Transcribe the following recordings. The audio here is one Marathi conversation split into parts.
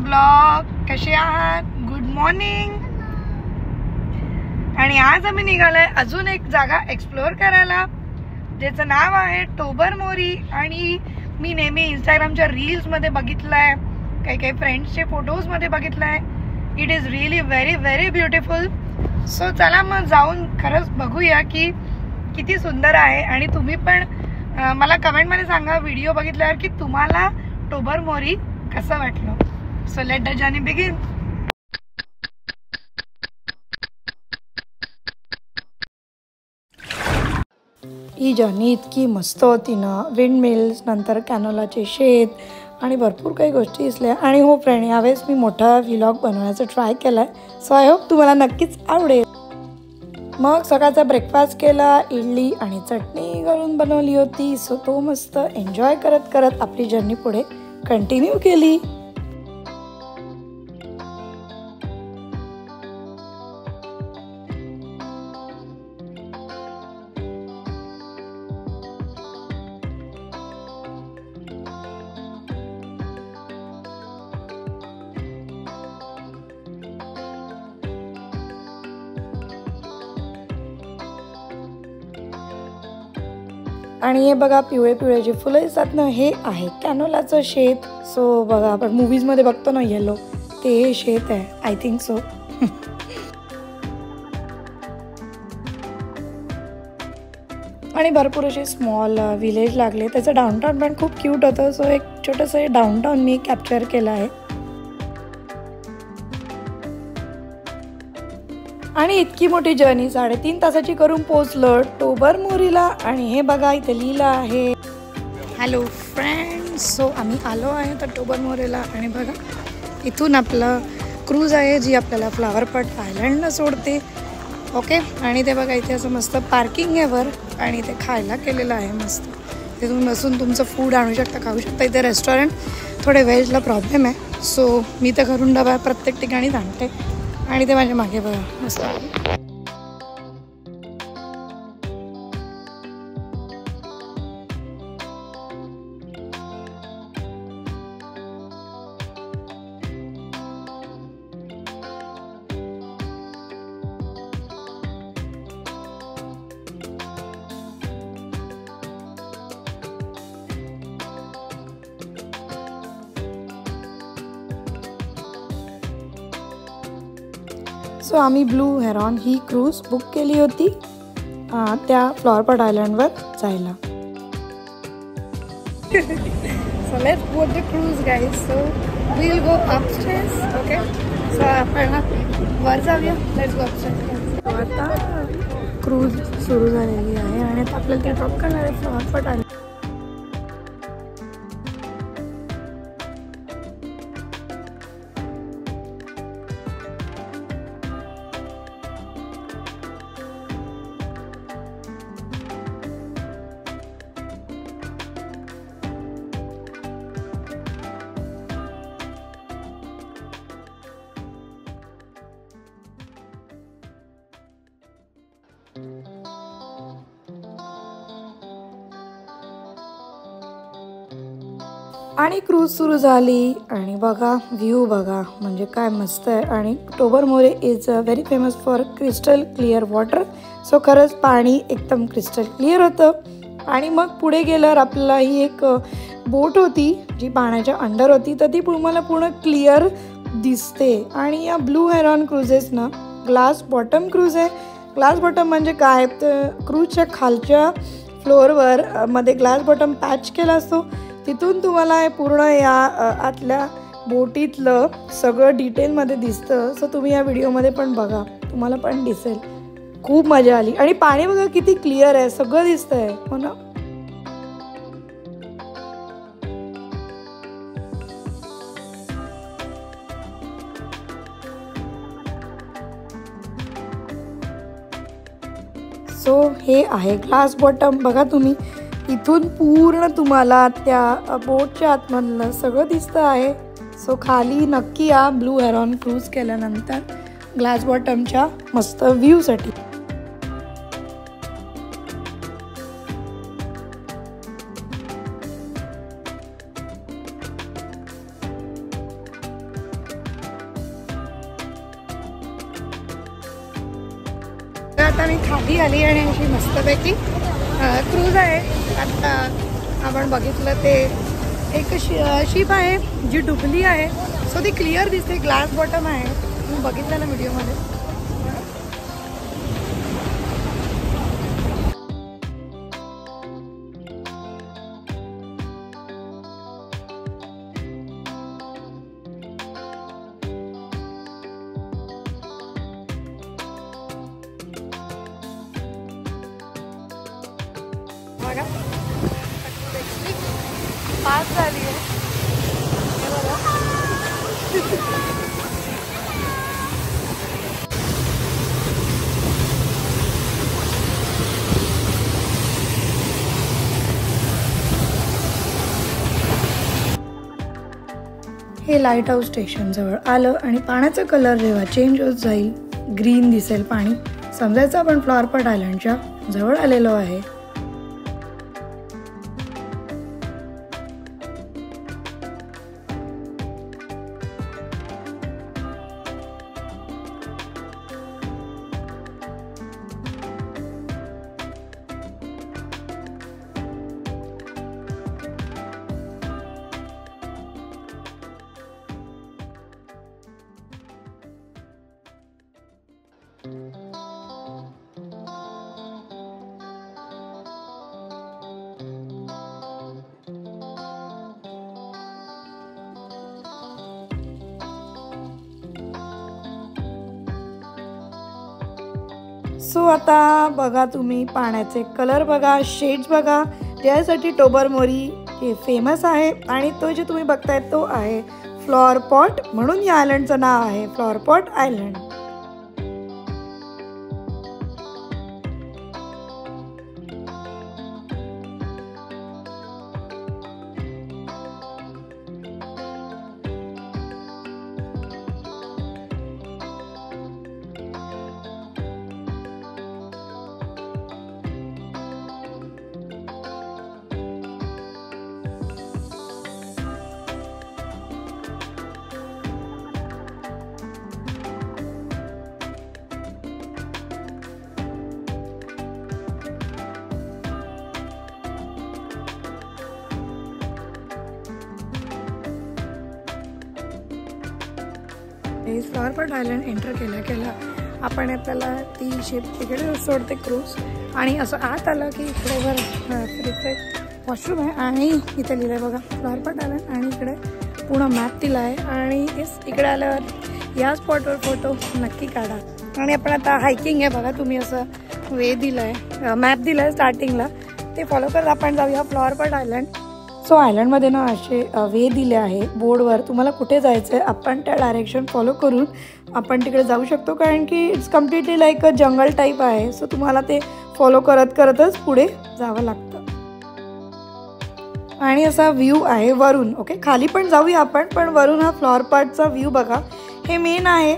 ब्लॉग. कसे आहात? Good morning. आणि आज आम्ही निघालोय अजून एक जागा एक्सप्लोर करायला, ज्याचं नाव आहे टोबरमोरी. आणि मी नेहमी इंस्टाग्रामच्या रील्स मध्ये बघितलंय, काही काही फ्रेंड्सचे फोटोज मध्ये बघितलंय. It is really very very beautiful. So चला मग जाऊन खरंच बघूया की किती सुंदर आहे. आणि तुम्ही पण मला कमेंटमध्ये सांगा व्हिडिओ बघितल्यावर की तुम्हाला टोबरमोरी कसं वाटलं. So let the journey begin. He journey इतकी मस्त होती ना. विंड मिल्स, नंतर कॅनोलाचे शेत आणि भरपूर काही गोष्टी दिसल्या. आणि हो फ्रेंड, यावेळेस मी मोठा व्लॉग बनवण्याचा ट्राय केलाय. सो आय होप तुम्हाला नक्कीच आवडेल. मग सकाळचा ब्रेकफास्ट केला, इडली आणि चटणी करून बनवली होती. सो तो मस्त एन्जॉय करत करत आपली जर्नी पुढे कंटिन्यू केली. आणि हे बघा पिवळे पिवळे जे फुलं दिसतात ना, हे आहे कॅनोलाचं शेत. सो बघा आपण मूवीजमध्ये बघतो ना येलो, ते शेत आहे आय थिंक सो. आणि भरपूर असे स्मॉल विलेज लागले. त्याचं डाऊनटाऊन पण खूप क्यूट होतं. सो एक छोटंसं डाऊनटाऊन मी कॅप्चर केलं आहे. आणि इतकी मोठी जर्नी 3.5 तासाची करून पोहोचलो टोबरमोरीला. आणि हे बघा इथे लिहिलं आहे हॅलो फ्रेंड्स. सो आम्ही आलो आहे तर टोबरमोरीला. आणि बघा इथून आपलं क्रूज आहे जी आपल्याला फ्लावर पॉट आयलंडला सोडते. ओके. आणि ते बघा इथे असं मस्त पार्किंग आहे वर. आणि ते खायला केलेलं आहे मस्त. तिथून बसून तुमचं फूड आणू शकता, खाऊ शकता. इथे रेस्टॉरंट थोडे व्हेजला प्रॉब्लेम आहे. सो मी तर घरून डबा प्रत्येक ठिकाणी आणते. आणि ते माझ्या मागे बघा मस्त. सो आम्ही ब्लू हेरॉन ही क्रूज बुक केली होती त्या फ्लॉवर पॉट आयलंडवर जायला. So let's board the cruise guys. So we will go upstairs. Okay. So आपण वर जाऊया. Let's go upstairs. आता क्रूज सुरू झालेली आहे आणि आता आपल्याला ते ड्रॉप करणार आहे फ्लॉवर पॉट आयलंड. आणि क्रूज सुरू झाली. आणि बघा व्ह्यू बघा, म्हणजे काय मस्त आहे. आणि Tobermory is very famous for crystal clear water. So खरंच पाणी एकदम क्रिस्टल क्लिअर होतं. आणि मग पुढे गेल्यावर आपल्याला ही एक बोट होती जी पाण्याच्या अंडर होती, तर ती मला पूर्ण क्लिअर दिसते. आणि या ब्लू हेरॉन क्रूजेस ना ग्लास बॉटम क्रूज आहे. ग्लास बॉटम म्हणजे काय, तर क्रूजच्या खालच्या फ्लोअरवर मध्ये ग्लास बॉटम पॅच केला असतो. तिथून तुम्हाला हे पूर्ण या आतल्या बोटीतलं सगळं डिटेलमध्ये दिसतं. सो तुम्ही या व्हिडिओमध्ये पण बघा, तुम्हाला पण दिसेल. खूप मजा आली. आणि पाणी बघा किती क्लिअर आहे, सगळं दिसतंय. हो ना. सो हे आहे ग्लास बॉटम. बघा तुम्ही इथून पूर्ण तुम्हाला त्या बोटच्या आतमधलं सगळं दिसतं आहे. सो खाली नक्की या ब्लू हेरॉन क्रूज केल्यानंतर ग्लास बॉटमच्या मस्त व्ह्यूसाठी. आता मी खाली आली आणि अशी मस्तपैकी क्रूज आहे. आता आपण बघितलं ते एक शिप आहे जी डुबली आहे. सो ती क्लिअर दिसते, ग्लास बॉटम आहे. तुम्ही बघितलं ना व्हिडिओमध्ये. बघा पास झाली आहे. हे लाईट हाऊस स्टेशन जवळ आलं आणि पाण्याचा कलर जेव्हा चेंज होत जाईल, ग्रीन दिसेल पाणी, समजायचं आपण फ्लॉवर पॉट आयलंडच्या जवळ आलेलो आहे. सो आता बघा तुम्ही पाण्याचे कलर बघा, शेड्स बघा. त्यासाठी टोबरमोरी हे फेमस आहे आणि तो जे तुम्ही बघताय तो आहे फ्लॉवर पॉट, म्हणून या आयलंडचं नाव आहे flower pot island. Flower pot island enter केल्या आपण आपल्याला ती शिप तिकडे सोडते क्रूज आणि असं आत आलं की इकडे इथे वॉशरूम आहे आणि इथे लिहिलं आहे बघा फ्लॉवर पॉट आयलंड आणि इकडे पूर्ण मॅप दिला आहे. आणि इकडे आल्यावर या स्पॉटवर फोटो नक्की काढा. आणि आपण आता हायकिंग आहे बघा, तुम्ही असं वे दिलं आहे, मॅप दिलं आहे स्टार्टिंगला, ते फॉलो करत आपण जाऊया फ्लॉवर पॉट आयलंड. सो आयलंडमध्ये ना असे वे दिले आहे बोर्डवर, तुम्हाला कुठे जायचं आहे आपण त्या डायरेक्शन फॉलो करून आपण तिकडे जाऊ शकतो. कारण की it's completely like a jungle type आहे. सो तुम्हाला ते फॉलो करतच पुढे जावं लागतं. आणि असा व्ह्यू आहे वरून. ओके, खाली पण जाऊया आपण, पण वरून हा फ्लॉवर पॉटचा व्ह्यू बघा. हे मेन आहे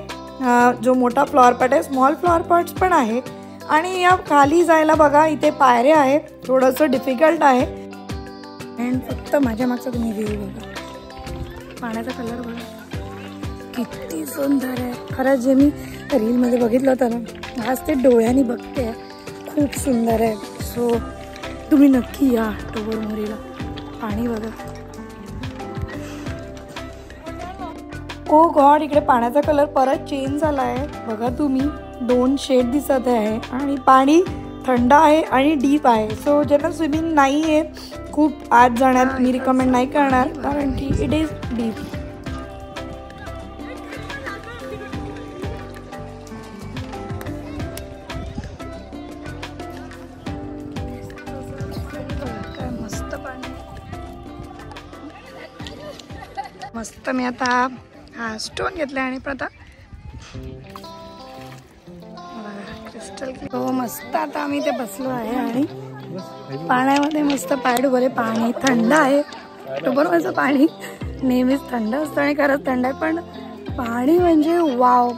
जो मोठा फ्लॉवर पॉट आहे. स्मॉल फ्लॉवर पॉट्स पण आहे आणि या खाली जायला बघा इथे पायऱ्या आहे, थोडंसं डिफिकल्ट आहे. अँड फक्त माझ्या मागचा तुम्ही व्ह्यू बघा, पाण्याचा कलर बघा किती सुंदर आहे. खरंच जे मी रीलमध्ये बघितलं होतं ना, आज ते डोळ्यांनी बघते, खूप सुंदर आहे. सो तुम्ही नक्की या टोबरमोरीला. पाणी बघा, ओ गॉड, इकडे पाण्याचा कलर परत चेंज झाला आहे बघा तुम्ही. 2 शेड दिसत आहे आणि पाणी थंड आहे आणि डीप आहे. सो ज्यांना स्विमिंग नाही आहे खूप आत जाण्यात मी रिकमेंड नाही करणार, कारण की इट इज डीप. मस्त पाणी, मस्त. मी आता हा स्टोन घेतला आणि पण आता क्रिस्टल हो मस्त. आता आम्ही इथे बसलो आहे आणि पाण्यामध्ये मस्त पाय डुबले. पाणी थंड आहे. टोबरमोरीचं पाणी नेहमीच थंड असतं आणि खरंच थंड आहे, पण पाणी म्हणजे वाव,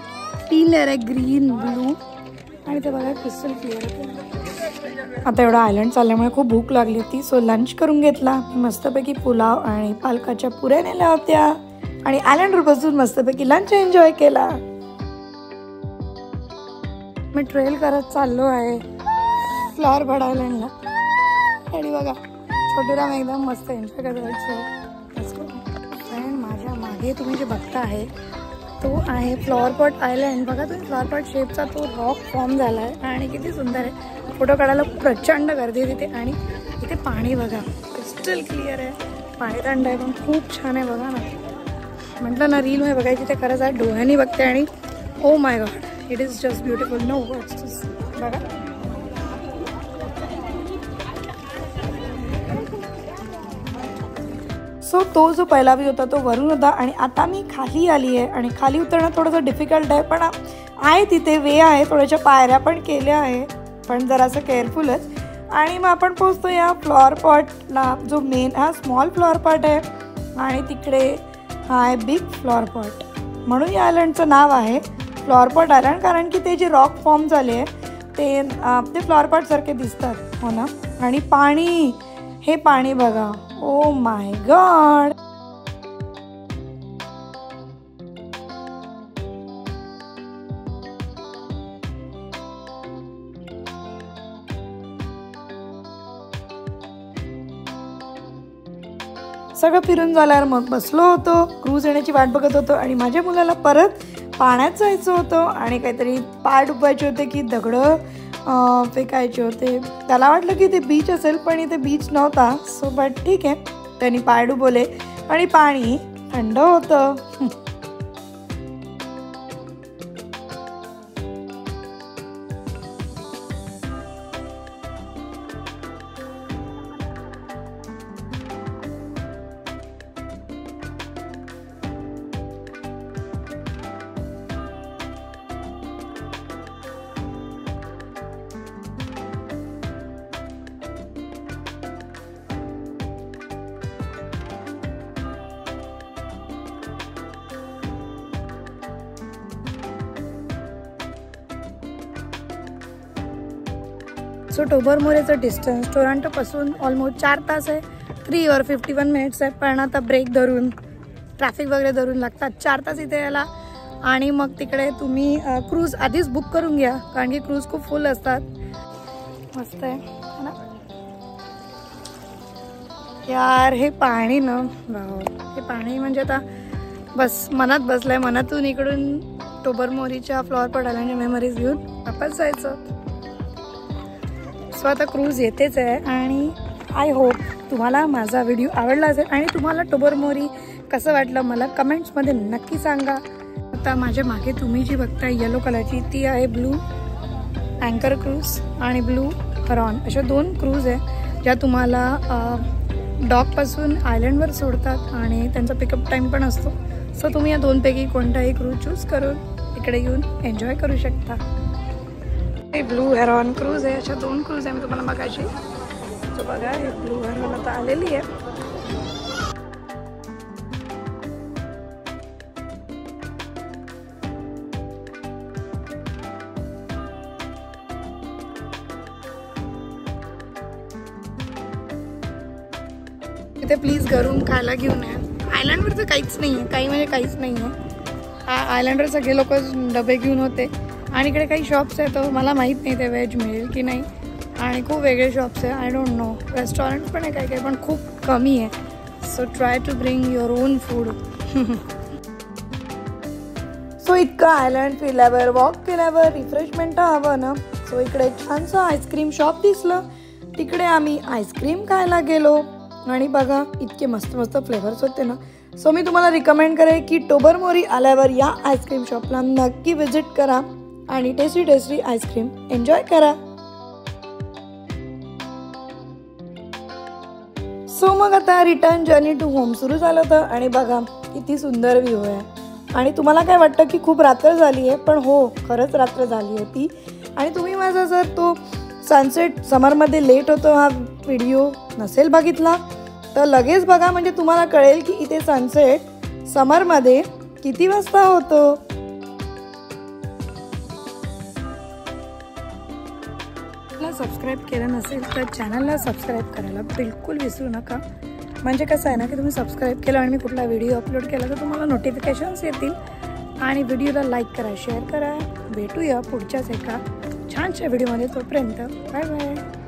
3 लेअर आहे, ग्रीन, ब्लू आणि ते बघा क्रिस्टल क्लिअर आहे. आता एवढं आयलंड चालल्यामुळे खूप भूक लागली होती. सो लंच करून घेतला. मस्तपैकी पुलाव आणि पालकाच्या पुऱ्या नेल्या होत्या आणि आयलंडवर बसून मस्तपैकी लंच एन्जॉय केला. मी ट्रेल करत चाललो आहे फ्लॉवर बर्ड आयलंडला आणि बघा छोटूराम एकदम मस्त एन्जॉय करायचं. फ्रेंड माझ्या मागे तुम्ही जे बघता आहे तो आहे फ्लॉवर पॉट आयलंड. बघा तुम्ही फ्लॉवर पॉट शेपचा तो रॉक फॉर्म झाला आहे आणि किती सुंदर आहे. फोटो काढायला प्रचंड गर्दी आहे तिथे. आणि इथे पाणी बघा क्रिस्टल क्लिअर आहे, पाणी थंड आहे पण खूप छान आहे. बघा ना, म्हटलं ना रील मध्ये बघायची ते खरंच आहे. डोळ्यांनी बघते आणि oh my god it is just beautiful. No words. बघा सो तो जो पहिला व्ह्यू होता तो वरून होता आणि आता मी खाली आली आहे आणि खाली उतरणं थोडंसं डिफिकल्ट आहे पण आहे तिथे वे आहे, थोड्याशा पायऱ्या पण केल्या आहे पण जरासं केअरफुलच. आणि मग आपण पोहोचतो या फ्लॉवर पॉटला जो मेन हा स्मॉल फ्लॉवर पॉट आहे आणि तिकडे हा आहे बिग फ्लॉवर पॉट. म्हणून या आयलंडचं नाव आहे फ्लॉवर पॉट आयलंड कारण की ते जे रॉक फॉर्म झाले आहे ते फ्लॉवर पॉट सारखे दिसतात हो ना. आणि पाणी, हे पाणी बघा, ओ माय गॉड. सगळं फिरून झाल्यावर मग बसलो होतो, क्रूज येण्याची वाट बघत होतो आणि माझ्या मुलाला परत पाण्यात जायचं होतं आणि काहीतरी पाय डुबायचे होते की दगडं फेकायचे होते. त्याला वाटलं की ते बीच असेल पण इथे बीच नव्हता. सो बट ठीक आहे, त्यांनी पाय डुबवले आणि पाणी थंड होतं. सो टोबरमोरेचं डिस्टन्स टोरंटोपासून ऑलमोस्ट 4 तास आहे. 3 or 51 minutes आहे. पण आता ब्रेक धरून ट्रॅफिक वगैरे धरून लागतात 4 तास इथे यायला. आणि मग तिकडे तुम्ही क्रूज आधीच बुक करून घ्या कारण की क्रूज खूप फुल असतात. मस्त आहे ना यार हे पाणी ना. हे पाणी म्हणजे आता बस मनात बसलंय. मनातून इकडून टोबरमोरीच्या फ्लॉवर पॉट आयलंडच्या मेमरीज घेऊन वापस जायचं. सो आता क्रूज येतेच आहे आणि आय होप तुम्हाला माझा व्हिडिओ आवडला असेल आणि तुम्हाला टोबरमोरी कसं वाटलं मला कमेंट्समध्ये नक्की सांगा. आता माझ्या मागे तुम्ही जी बघताय येलो कलरची ती आहे ब्लू अँकर क्रूज आणि ब्लू हरॉन. अशा 2 क्रूज आहे ज्या तुम्हाला डॉकपासून आयलंडवर सोडतात आणि त्यांचा पिकअप टाईम पण असतो. सो तुम्ही या 2 पैकी कोणताही क्रूज चूज करून इकडे येऊन एन्जॉय करू शकता. ब्लू हेरॉन क्रूज आहे. अशा 2 क्रूज आहे मी तुम्हाला बघायची. तो बघा हे ब्लू हेरॉन आता आलेली आहे. इथे प्लीज घरून खायला घेऊन या. आयलंडवरचं काहीच नाही आहे, काही म्हणजे काहीच नाही आहे. आयलंडवर सगळे लोक डबे घेऊन होते आणि इकडे काही शॉप्स आहेत तर मला माहीत नाही ते व्हेज मिळेल की नाही. आणि खूप वेगळे शॉप्स आहे. I don't know. रेस्टॉरंट पण आहे काही काही पण खूप कमी आहे. So try to bring your own food. So इतकं आयलंड फिरल्यावर वॉक केल्यावर रिफ्रेशमेंट हवं ना. सो इकडे छानसं आईस्क्रीम शॉप दिसलं. तिकडे आम्ही आईस्क्रीम खायला गेलो आणि बघा इतके मस्त मस्त फ्लेवर्स होते ना. सो मी तुम्हाला रिकमेंड करेन की टोबरमोरी आल्यावर या आईस्क्रीम शॉपला नक्की व्हिजिट करा आणि टेस्टी टेस्टी आईस्क्रीम एन्जॉय करा. सो मग आता रिटर्न जर्नी टू होम सुरू झालं होतं आणि बघा किती सुंदर व्ह्यू आहे. आणि तुम्हाला काय वाटतं की खूप रात्र झाली आहे पण हो खरंच रात्र झाली होती. आणि तुम्ही माझा जर तो सनसेट समरमध्ये लेट होतो हा व्हिडिओ नसेल बघितला तर लगेच बघा म्हणजे तुम्हाला कळेल की इथे सनसेट समरमध्ये किती वाजता होतो. सबस्क्राईब केलं नसेल तर चॅनलला सबस्क्राईब करायला बिलकुल विसरू नका. म्हणजे कसं आहे ना की तुम्ही सबस्क्राईब केलं आणि मी कुठला व्हिडिओ अपलोड केला तर तुम्हाला नोटिफिकेशन्स येतील आणि व्हिडिओला लाईक करा, शेअर करा. भेटूया पुढच्याच एका छानशा व्हिडिओमध्ये. तोपर्यंत बाय बाय.